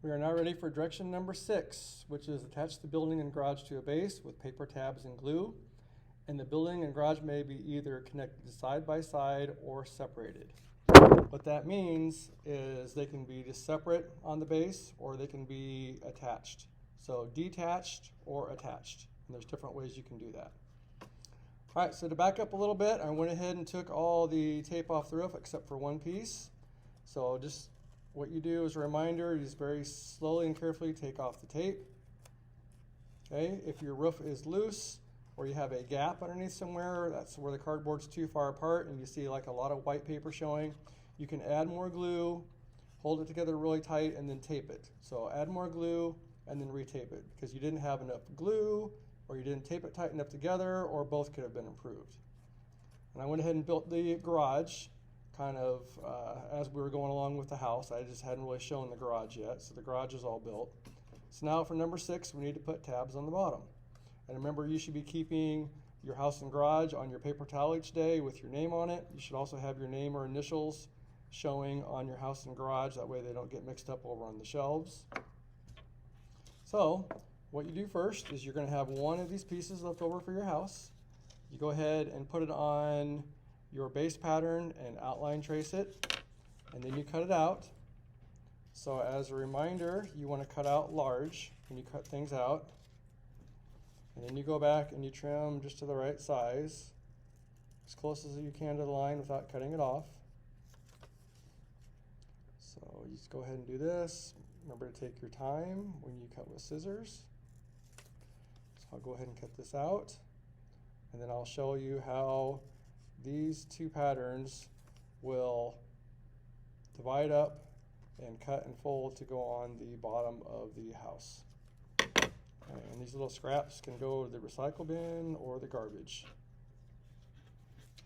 We are now ready for direction number 6, which is attach the building and garage to a base with paper tabs and glue. And the building and garage may be either connected side by side or separated. What that means is they can be just separate on the base or they can be attached. So detached or attached. And there's different ways you can do that. All right, so to back up a little bit, I went ahead and took all the tape off the roof except for one piece. So just what you do as a reminder, you just very slowly and carefully take off the tape. Okay, if your roof is loose or you have a gap underneath somewhere, that's where the cardboard's too far apart and you see like a lot of white paper showing, you can add more glue, hold it together really tight, and then tape it. So add more glue and then retape it because you didn't have enough glue or you didn't tape it tight enough together, or both could have been improved. And I went ahead and built the garage kind of as we were going along with the house. I just hadn't really shown the garage yet, so the garage is all built. So now for number 6, we need to put tabs on the bottom. And remember, you should be keeping your house and garage on your paper towel each day with your name on it. You should also have your name or initials showing on your house and garage. That way they don't get mixed up over on the shelves. So what you do first is you're going to have one of these pieces left over for your house. You go ahead and put it on your base pattern and outline trace it, and then you cut it out. So as a reminder, you want to cut out large when you cut things out. And then you go back and you trim just to the right size, as close as you can to the line without cutting it off. So you just go ahead and do this. Remember to take your time when you cut with scissors. So I'll go ahead and cut this out, and then I'll show you how these two patterns will divide up and cut and fold to go on the bottom of the house. Okay, and these little scraps can go to the recycle bin or the garbage.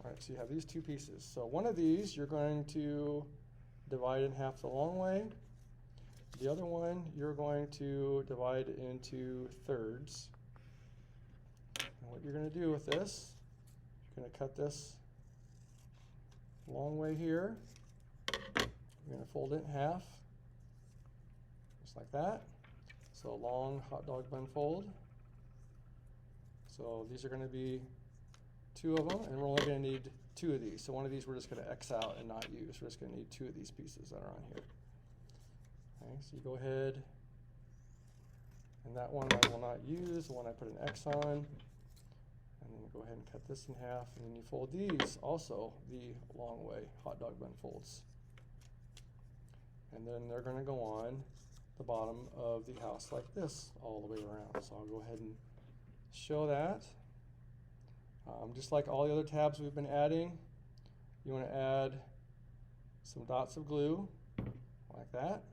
All right, so you have these two pieces. So one of these you're going to divide in half the long way. The other one you're going to divide into thirds. And what you're going to do with this, you're going to cut this long way here. You're going to fold it in half, just like that. So a long hot dog bun fold. So these are going to be 2 of them, and we're only going to need 2 of these. So one of these we're just going to X out and not use. We're just going to need 2 of these pieces that are on here. Okay, so you go ahead, and that one I will not use, the one I put an X on, and then go ahead and cut this in half, and then you fold these also the long way hot dog bun folds. And then they're going to go on the bottom of the house like this all the way around. So I'll go ahead and show that. Just like all the other tabs we've been adding, you want to add some dots of glue like that.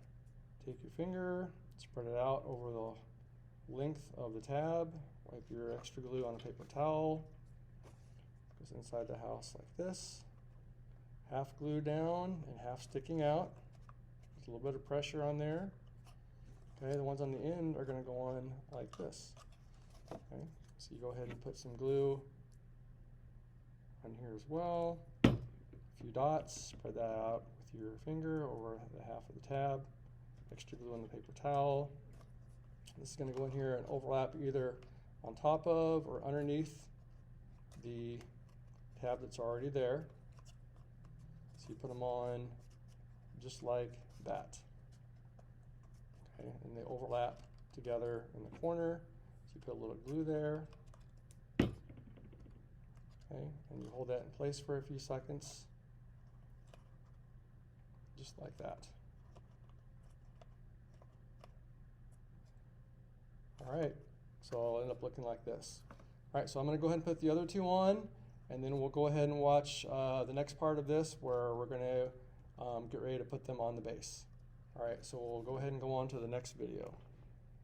Take your finger, spread it out over the length of the tab, wipe your extra glue on a paper towel, goes inside the house like this, half glued down and half sticking out. There's a little bit of pressure on there. Okay, the ones on the end are going to go on like this. Okay, so you go ahead and put some glue on here as well. A few dots, spread that out with your finger over the half of the tab. Extra glue on the paper towel. This is going to go in here and overlap either on top of or underneath the tab that's already there. So you put them on just like that. Okay, and they overlap together in the corner. So you put a little glue there. Okay, and you hold that in place for a few seconds, just like that. All right, so I'll end up looking like this. All right, so I'm going to go ahead and put the other 2 on, and then we'll go ahead and watch the next part of this where we're going to get ready to put them on the base. All right, so we'll go ahead and go on to the next video.